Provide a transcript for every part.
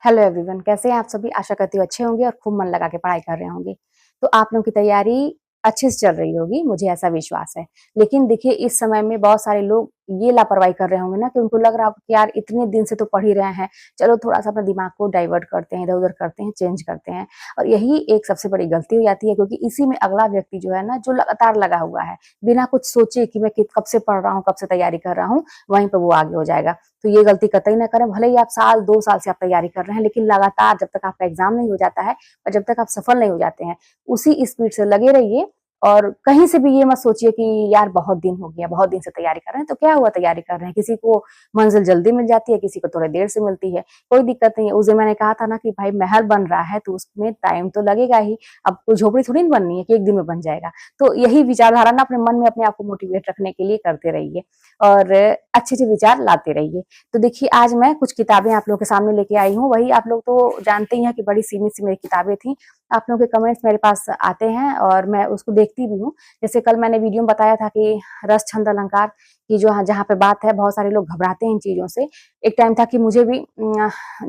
Hello everyone, कैसे हैं आप सभी। आशा करती हूँ अच्छे होंगे और खूब मन लगा के पढ़ाई कर रहे होंगे। तो आप लोगों की तैयारी अच्छे से चल रही होगी, मुझे ऐसा विश्वास है। लेकिन देखिए, इस समय में बहुत सारे लोग ये लापरवाही कर रहे होंगे ना कि उनको लग रहा होगा कि यार इतने दिन से तो पढ़ ही रहे हैं, चलो थोड़ा सा अपने दिमाग को डाइवर्ट करते हैं, इधर उधर करते हैं, चेंज करते हैं। और यही एक सबसे बड़ी गलती हो जाती है, क्योंकि इसी में अगला व्यक्ति जो है ना, जो लगातार लगा हुआ है बिना कुछ सोचे कि मैं कब से पढ़ रहा हूँ, कब से तैयारी कर रहा हूँ, वहीं पर वो आगे हो जाएगा। तो ये गलती कतई ना करें। भले ही आप साल 2 साल से आप तैयारी कर रहे हैं, लेकिन लगातार जब तक आपका एग्जाम नहीं हो जाता है और जब तक आप सफल नहीं हो जाते हैं, उसी स्पीड से लगे रहिए। और कहीं से भी ये मत सोचिए कि यार बहुत दिन हो गया, बहुत दिन से तैयारी कर रहे हैं, तो क्या हुआ तैयारी कर रहे हैं। किसी को मंजिल जल्दी मिल जाती है, किसी को थोड़ी देर से मिलती है, कोई दिक्कत नहीं है। उस दिन मैंने कहा था ना कि भाई महल बन रहा है तो उसमें टाइम तो लगेगा ही। अब कोई झोपड़ी थोड़ी ना बननी है कि एक दिन में बन जाएगा। तो यही विचारधारा ना अपने मन में अपने आप को मोटिवेट रखने के लिए करते रहिए और अच्छे अच्छे विचार लाते रहिए। तो देखिए, आज मैं कुछ किताबें आप लोगों के सामने लेके आई हूँ। वही आप लोग तो जानते ही हैं कि बड़ी सीमित सी मेरी किताबें थी। आप लोगों के कमेंट्स मेरे पास आते हैं और मैं उसको देखती भी हूँ। जैसे कल मैंने वीडियो में बताया था कि रस छंद अलंकार की जो जहाँ पे बात है, बहुत सारे लोग घबराते हैं इन चीजों से। एक टाइम था कि मुझे भी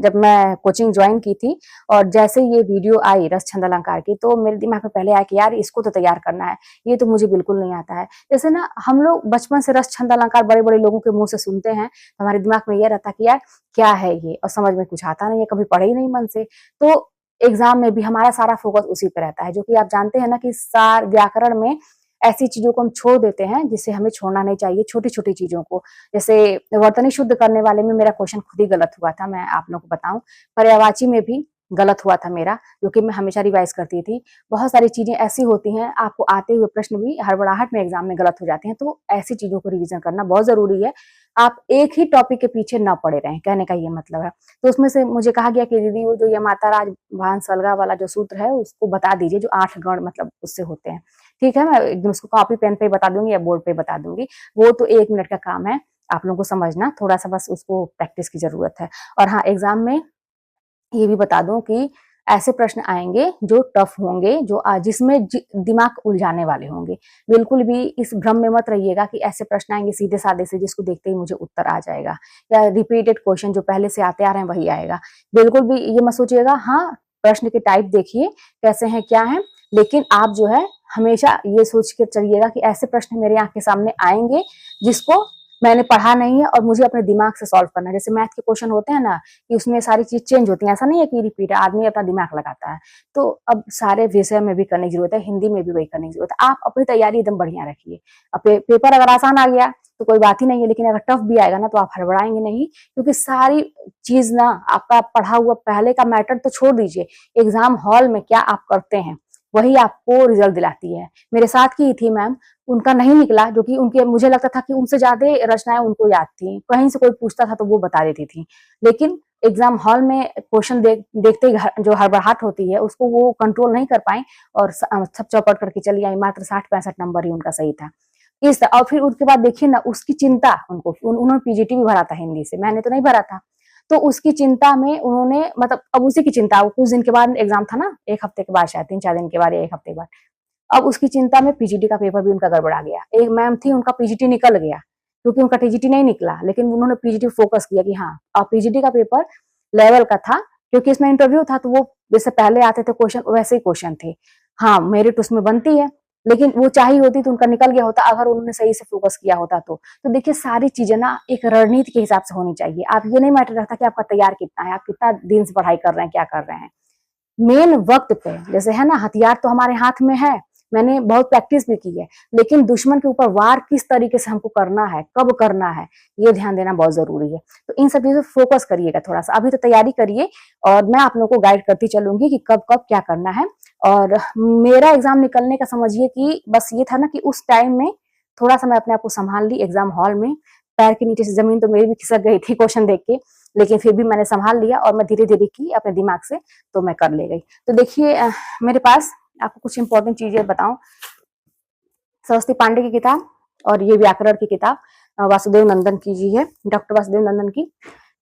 जब मैं कोचिंग ज्वाइन की थी और जैसे ये वीडियो आई रस छंद अलंकार की, तो मेरे दिमाग में पहले आया कि यार इसको तो तैयार करना है, ये तो मुझे बिल्कुल नहीं आता है। जैसे ना हम लोग बचपन से रस छंद अलंकार बड़े बड़े लोगों के मुंह से सुनते हैं, तो हमारे दिमाग में यह रहता है कि यार क्या है ये, और समझ में कुछ आता नहीं है, कभी पढ़े ही नहीं मन से। तो एग्जाम में भी हमारा सारा फोकस उसी पे रहता है, जो कि आप जानते हैं ना कि सार व्याकरण में ऐसी चीजों को हम छोड़ देते हैं जिसे हमें छोड़ना नहीं चाहिए, छोटी छोटी चीजों को। जैसे वर्तनी शुद्ध करने वाले में मेरा क्वेश्चन खुद ही गलत हुआ था, मैं आप लोगों को बताऊं। पर्यायवाची में भी गलत हुआ था मेरा, जो कि मैं हमेशा रिवाइज करती थी। बहुत सारी चीजें ऐसी होती हैं, आपको आते हुए प्रश्न भी हड़बड़ाहट में एग्जाम में गलत हो जाते हैं। तो ऐसी चीजों को रिवीजन करना बहुत जरूरी है। आप एक ही टॉपिक के पीछे न पड़े रहें, कहने का ये मतलब है। तो उसमें से मुझे कहा गया कि दीदी वो जो ये माता राज भान सलगा वाला जो सूत्र है उसको बता दीजिए, जो 8 गण मतलब उससे होते हैं। ठीक है, मैं एकदम उसको कॉपी पेन पे बता दूंगी या बोर्ड पे बता दूंगी। वो तो 1 मिनट का काम है, आप लोगों को समझना, थोड़ा सा बस उसको प्रैक्टिस की जरूरत है। और हाँ, एग्जाम में ये भी बता दूं कि ऐसे प्रश्न आएंगे जो टफ होंगे, जो जिसमें दिमाग उलझाने वाले होंगे। बिल्कुल भी इस भ्रम में मत रहिएगा कि ऐसे प्रश्न आएंगे सीधे साधे से जिसको देखते ही मुझे उत्तर आ जाएगा, या रिपीटेड क्वेश्चन जो पहले से आते आ रहे हैं वही आएगा। बिल्कुल भी ये मत सोचिएगा। हाँ, प्रश्न के टाइप देखिए कैसे हैं, क्या है, लेकिन आप जो है हमेशा ये सोच के चलिएगा कि ऐसे प्रश्न मेरे आंख के सामने आएंगे जिसको मैंने पढ़ा नहीं है और मुझे अपने दिमाग से सॉल्व करना है। जैसे मैथ के क्वेश्चन होते हैं ना कि उसमें सारी चीज चेंज होती है, ऐसा नहीं है कि रिपीट है, आदमी अपना दिमाग लगाता है। तो अब सारे विषय में भी करने की जरूरत है, हिंदी में भी वही करने की जरूरत है। आप अपनी तैयारी एकदम बढ़िया रखिए। अब पेपर अगर आसान आ गया तो कोई बात ही नहीं है, लेकिन अगर टफ भी आएगा ना तो आप हड़बड़ाएंगे नहीं, क्योंकि सारी चीज ना आपका पढ़ा हुआ पहले का मैटर तो छोड़ दीजिए, एग्जाम हॉल में क्या आप करते हैं वही आपको रिजल्ट दिलाती है। मेरे साथ की थी मैम, उनका नहीं निकला, जो कि उनके मुझे लगता था कि उनसे ज्यादा रचनाएं उनको याद थी, कहीं से कोई पूछता था तो वो बता देती थी। लेकिन एग्जाम हॉल में क्वेश्चन देखते ही जो हड़बड़ाहट होती है उसको वो कंट्रोल नहीं कर पाए और सब चौपट करके चली आई। मात्र 60-65 नंबर ही उनका सही था। और फिर उसके बाद देखिए ना, उसकी चिंता उन्होंने पीजीटी भी भरा था हिंदी से, मैंने तो नहीं भरा था। तो उसकी चिंता में उन्होंने मतलब अब उसी की चिंता, कुछ दिन के बाद एग्जाम था ना, 1 हफ्ते के बाद, शायद 3-4 दिन के बाद या 1 हफ्ते के बाद। अब उसकी चिंता में पीजीटी का पेपर भी उनका गड़बड़ा गया। एक मैम थी, उनका पीजीटी निकल गया क्योंकि उनका टीजीटी नहीं निकला, लेकिन उन्होंने पीजीटी फोकस किया कि हाँ, अब पीजीटी का पेपर लेवल का था, क्योंकि इसमें इंटरव्यू था तो वो जैसे पहले आते थे क्वेश्चन वैसे ही क्वेश्चन थे। हाँ, मेरिट उसमें बनती है, लेकिन वो चाहिए होती तो उनका निकल गया होता अगर उन्होंने सही से फोकस किया होता। तो देखिए, सारी चीजें ना एक रणनीति के हिसाब से होनी चाहिए। आप ये नहीं मैटर रखता कि आपका तैयार कितना है, आप कितना दिन से पढ़ाई कर रहे हैं, क्या कर रहे हैं। मेन वक्त पे जैसे है ना, हथियार तो हमारे हाथ में है, मैंने बहुत प्रैक्टिस भी की है, लेकिन दुश्मन के ऊपर वार किस तरीके से हमको करना है, कब करना है, ये ध्यान देना बहुत जरूरी है। तो इन सब चीजों पर फोकस करिएगा थोड़ा सा, अभी तो तैयारी करिए और मैं आप लोगों को गाइड करती चलूंगी कि कब कब क्या करना है। और मेरा एग्जाम निकलने का समझिए कि बस ये था ना कि उस टाइम में थोड़ा सा मैं अपने आप को संभाल ली एग्जाम हॉल में। पैर के नीचे से जमीन तो मेरी भी खिसक गई थी क्वेश्चन देख के, लेकिन फिर भी मैंने संभाल लिया और मैं धीरे धीरे की अपने दिमाग से, तो मैं कर ले गई। तो देखिए, मेरे पास आपको कुछ इंपॉर्टेंट चीजें बताऊं। सरस्वती पांडे की किताब और ये व्याकरण की किताब वासुदेव नंदन की जी है, डॉक्टर वासुदेव नंदन की।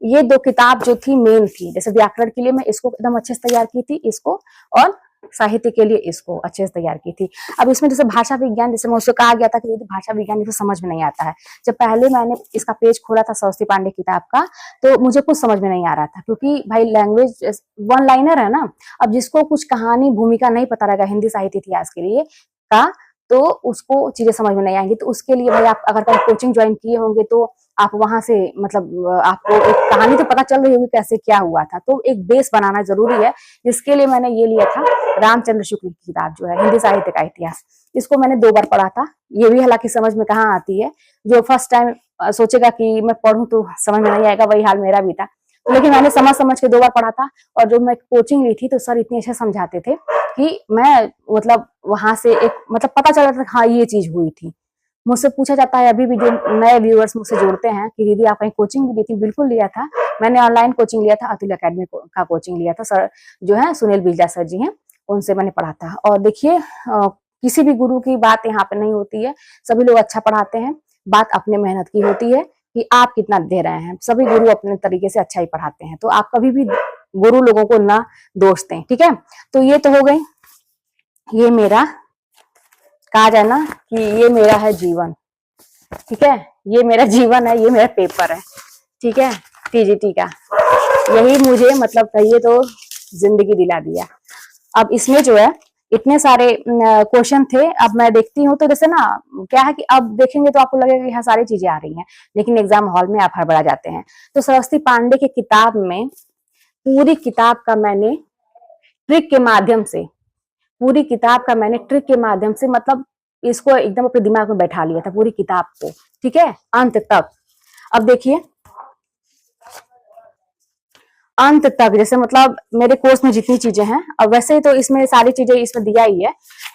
ये 2 किताब जो थी मेन थी। जैसे व्याकरण के लिए मैं इसको एकदम अच्छे से तैयार की थी, इसको, और साहित्य के लिए इसको अच्छे से तैयार की थी। अब इसमें जैसे भाषा विज्ञान, जैसे मुझसे कहा गया था कि यदि भाषा विज्ञान इसको समझ में नहीं आता है। जब पहले मैंने इसका पेज खोला था सरस्वती पांडे किताब का, तो मुझे कुछ समझ में नहीं आ रहा था, क्योंकि भाई लैंग्वेज वन लाइनर है ना। अब जिसको कुछ कहानी भूमिका नहीं पता रहेगा हिंदी साहित्य इतिहास के लिए का, तो उसको चीजें समझ में नहीं आएंगी। तो उसके लिए भाई आप अगर कहीं कोचिंग ज्वाइन किए होंगे तो आप वहां से मतलब आपको एक कहानी तो पता चल रही होगी कैसे क्या हुआ था, तो एक बेस बनाना जरूरी है। इसके लिए मैंने ये लिया था रामचंद्र शुक्ल की किताब, जो है हिंदी साहित्य का इतिहास। इसको मैंने 2 बार पढ़ा था। ये भी हालांकि समझ में कहाँ आती है, जो फर्स्ट टाइम सोचेगा कि मैं पढ़ूं तो समझ में नहीं आएगा, वही हाल मेरा भी था। लेकिन मैंने समझ समझ के 2 बार पढ़ा था। और जो मैं कोचिंग ली थी तो सर इतने अच्छे समझाते थे कि मैं मतलब वहां से एक मतलब पता चला था हाँ ये चीज हुई थी। मुझसे पूछा जाता है अभी भी, जो नए व्यूअर्स मुझसे जुड़ते हैं, कि दीदी आप कहीं कोचिंग भी ली थी? बिल्कुल लिया था, मैंने ऑनलाइन कोचिंग लिया था, अतुल अकेडमी का कोचिंग लिया था। सर जो है सुनील बिजला सर जी हैं, उनसे मैंने पढ़ा था। और देखिए किसी भी गुरु की बात यहाँ पे नहीं होती है, सभी लोग अच्छा पढ़ाते हैं। बात अपने मेहनत की होती है कि आप कितना दे रहे हैं। सभी गुरु अपने तरीके से अच्छा ही पढ़ाते हैं, तो आप कभी भी गुरु लोगों को ना दोष दें, ठीक है। तो ये तो हो गई, ये मेरा कहा जाए ना कि ये मेरा है जीवन, ठीक है, ये मेरा जीवन है, ये मेरा पेपर है, ठीक है, टीजीटी का। यही मुझे मतलब कहिए तो जिंदगी दिला दिया। अब इसमें जो है इतने सारे क्वेश्चन थे। अब मैं देखती हूँ तो जैसे ना क्या है कि अब देखेंगे तो आपको लगेगा कि यहाँ सारी चीजें आ रही हैं, लेकिन एग्जाम हॉल में आप हड़बड़ा जाते हैं। तो सरस्वती पांडे की किताब में पूरी किताब का मैंने ट्रिक के माध्यम से, पूरी किताब का मैंने ट्रिक के माध्यम से मतलब इसको एकदम अपने दिमाग में बैठा लिया था पूरी किताब को, ठीक है, अंत तक। अब देखिए अंत तक, जैसे मतलब मेरे कोर्स में जितनी चीजें हैं, अब वैसे तो इसमें सारी चीजें इसमें दिया ही है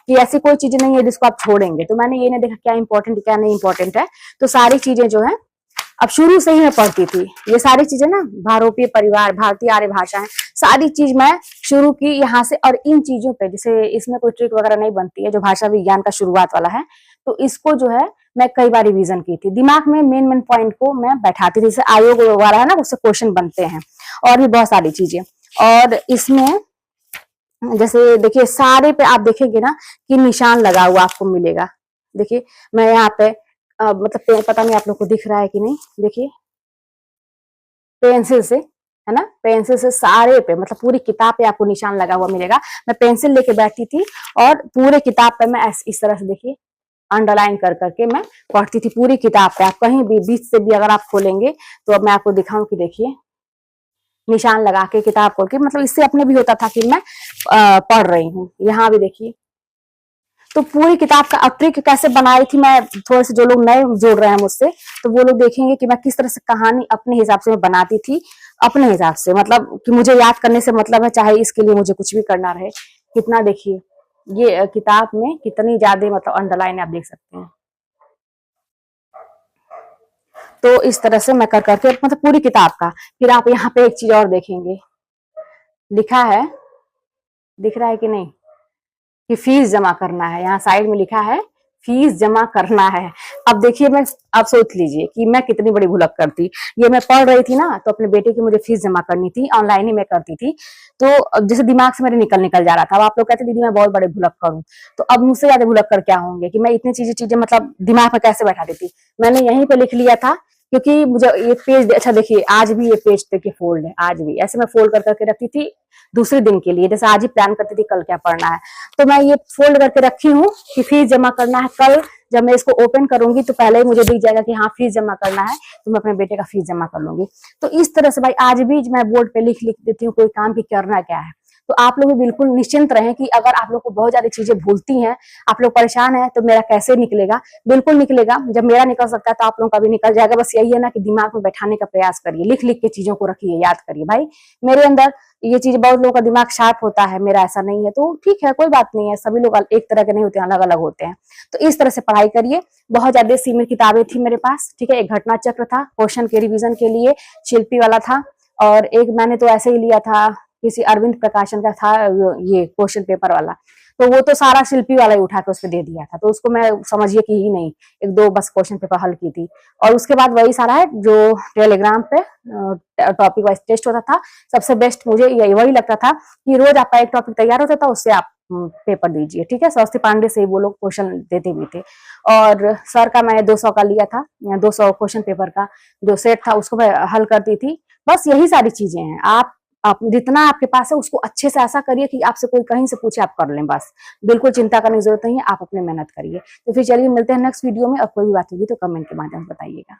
कि ऐसी कोई चीजें नहीं है जिसको आप छोड़ेंगे। तो मैंने ये नहीं देखा क्या इंपॉर्टेंट क्या नहीं इंपॉर्टेंट है, तो सारी चीजें जो है अब शुरू से ही मैं पढ़ती थी ये सारी चीजें ना, भारोपीय परिवार, भारतीय आर्य भाषाएं, सारी चीज मैं शुरू की यहाँ से। और इन चीजों पे जैसे इसमें कोई ट्रिक वगैरह नहीं बनती है, जो भाषा विज्ञान का शुरुआत वाला है, तो इसको जो है मैं कई बार रिवीजन की थी, दिमाग में मेन मेन पॉइंट को मैं बैठाती थी। जैसे आयोग वगैरह है ना, उससे क्वेश्चन बनते हैं और भी बहुत सारी चीजें। और इसमें जैसे देखिए सारे पे आप देखेंगे ना कि निशान लगा हुआ आपको मिलेगा। देखिए मैं यहाँ पे मतलब पता नहीं आप लोग को दिख रहा है कि नहीं, देखिए पेंसिल से, है ना, पेंसिल से सारे पे मतलब पूरी किताब पे आपको निशान लगा हुआ मिलेगा। मैं पेंसिल लेके बैठती थी और पूरे किताब पे मैं इस तरह से देखिए अंडरलाइन कर करके मैं पढ़ती थी पूरी किताब पे। आप कहीं भी बीच से भी अगर आप खोलेंगे तो अब मैं आपको दिखाऊं कि देखिए निशान लगा के किताब खोल के, मतलब इससे अपने भी होता था कि मैं पढ़ रही हूँ। यहाँ भी देखिए तो पूरी किताब का ट्रिक कैसे बनाई थी मैं, थोड़े से जो लोग नए जुड़ रहे हैं मुझसे तो वो लोग देखेंगे कि मैं किस तरह से कहानी अपने हिसाब से मैं बनाती थी, अपने हिसाब से, मतलब कि मुझे याद करने से मतलब है, चाहे इसके लिए मुझे कुछ भी करना रहे। कितना देखिए ये किताब में कितनी ज्यादा मतलब अंडरलाइन आप देख सकते हैं। तो इस तरह से मैं कर करके मतलब पूरी किताब का। फिर आप यहाँ पे एक चीज और देखेंगे, लिखा है, दिख रहा है कि नहीं, कि फीस जमा करना है। यहाँ साइड में लिखा है फीस जमा करना है। अब देखिए मैं, आप सोच लीजिए कि मैं कितनी बड़ी भुलक करती। ये मैं पढ़ रही थी ना, तो अपने बेटे की मुझे फीस जमा करनी थी, ऑनलाइन ही मैं करती थी। तो जैसे दिमाग से मेरे निकल जा रहा था। अब आप लोग कहते दीदी मैं बहुत बड़े भुलक करूं, तो अब मुझसे ज्यादा भुलक कर क्या होंगे कि मैं इतनी चीजें मतलब दिमाग में कैसे बैठा देती। मैंने यहीं पे लिख लिया था, क्योंकि मुझे ये पेज, अच्छा देखिए आज भी ये पेज देखिए फोल्ड है, आज भी ऐसे मैं फोल्ड कर करके रखती थी दूसरे दिन के लिए। जैसे आज ही प्लान करती थी कल क्या पढ़ना है, तो मैं ये फोल्ड करके रखी हूँ कि फीस जमा करना है। कल जब मैं इसको ओपन करूंगी तो पहले ही मुझे दिख जाएगा कि हाँ फीस जमा करना है, तो मैं अपने बेटे का फीस जमा कर लूंगी। तो इस तरह से भाई आज भी मैं बोर्ड पे लिख देती हूँ कोई काम की करना क्या है। तो आप लोग भी बिल्कुल निश्चिंत रहें कि अगर आप लोग को बहुत ज्यादा चीजें भूलती हैं, आप लोग परेशान हैं, तो मेरा कैसे निकलेगा, बिल्कुल निकलेगा। जब मेरा निकल सकता है तो आप लोगों का भी निकल जाएगा। बस यही है ना कि दिमाग में बैठाने का प्रयास करिए, लिख लिख के चीजों को रखिए, याद करिए। भाई मेरे अंदर ये चीज, बहुत लोगों का दिमाग शार्प होता है, मेरा ऐसा नहीं है, तो ठीक है कोई बात नहीं है, सभी लोग एक तरह के नहीं होते, अलग अलग होते हैं। तो इस तरह से पढ़ाई करिए। बहुत ज्यादा सीमित किताबें थी मेरे पास, ठीक है। एक घटना चक्र था क्वेश्चन के रिविजन के लिए, शिल्पी वाला था, और एक मैंने तो ऐसे ही लिया था, किसी अरविंद प्रकाशन का था ये क्वेश्चन पेपर वाला, तो वो तो सारा शिल्पी वाला ही उठा के उस पर दे दिया था, तो उसको मैं समझिए कि ही नहीं, एक दो बस क्वेश्चन पेपर हल की थी। और उसके बाद वही सारा है जो टेलीग्राम पे टॉपिक वाइज टेस्ट होता था। सबसे बेस्ट मुझे वही लगता था कि रोज आपका एक टॉपिक तैयार होता था, उससे आप पेपर दीजिए, ठीक है। सरस्वती पांडे से वो लोग क्वेश्चन देते भी थे। और सर का मैंने 200 का लिया था, 200 क्वेश्चन पेपर का जो सेट था उसको मैं हल करती थी। बस यही सारी चीजें हैं। आप जितना आपके पास है उसको अच्छे से ऐसा करिए कि आपसे कोई कहीं से पूछे आप कर लें, बस बिल्कुल चिंता करने की जरूरत नहीं है, आप अपनी मेहनत करिए। तो फिर चलिए मिलते हैं नेक्स्ट वीडियो में, और कोई भी बात होगी तो कमेंट के माध्यम से बताइएगा।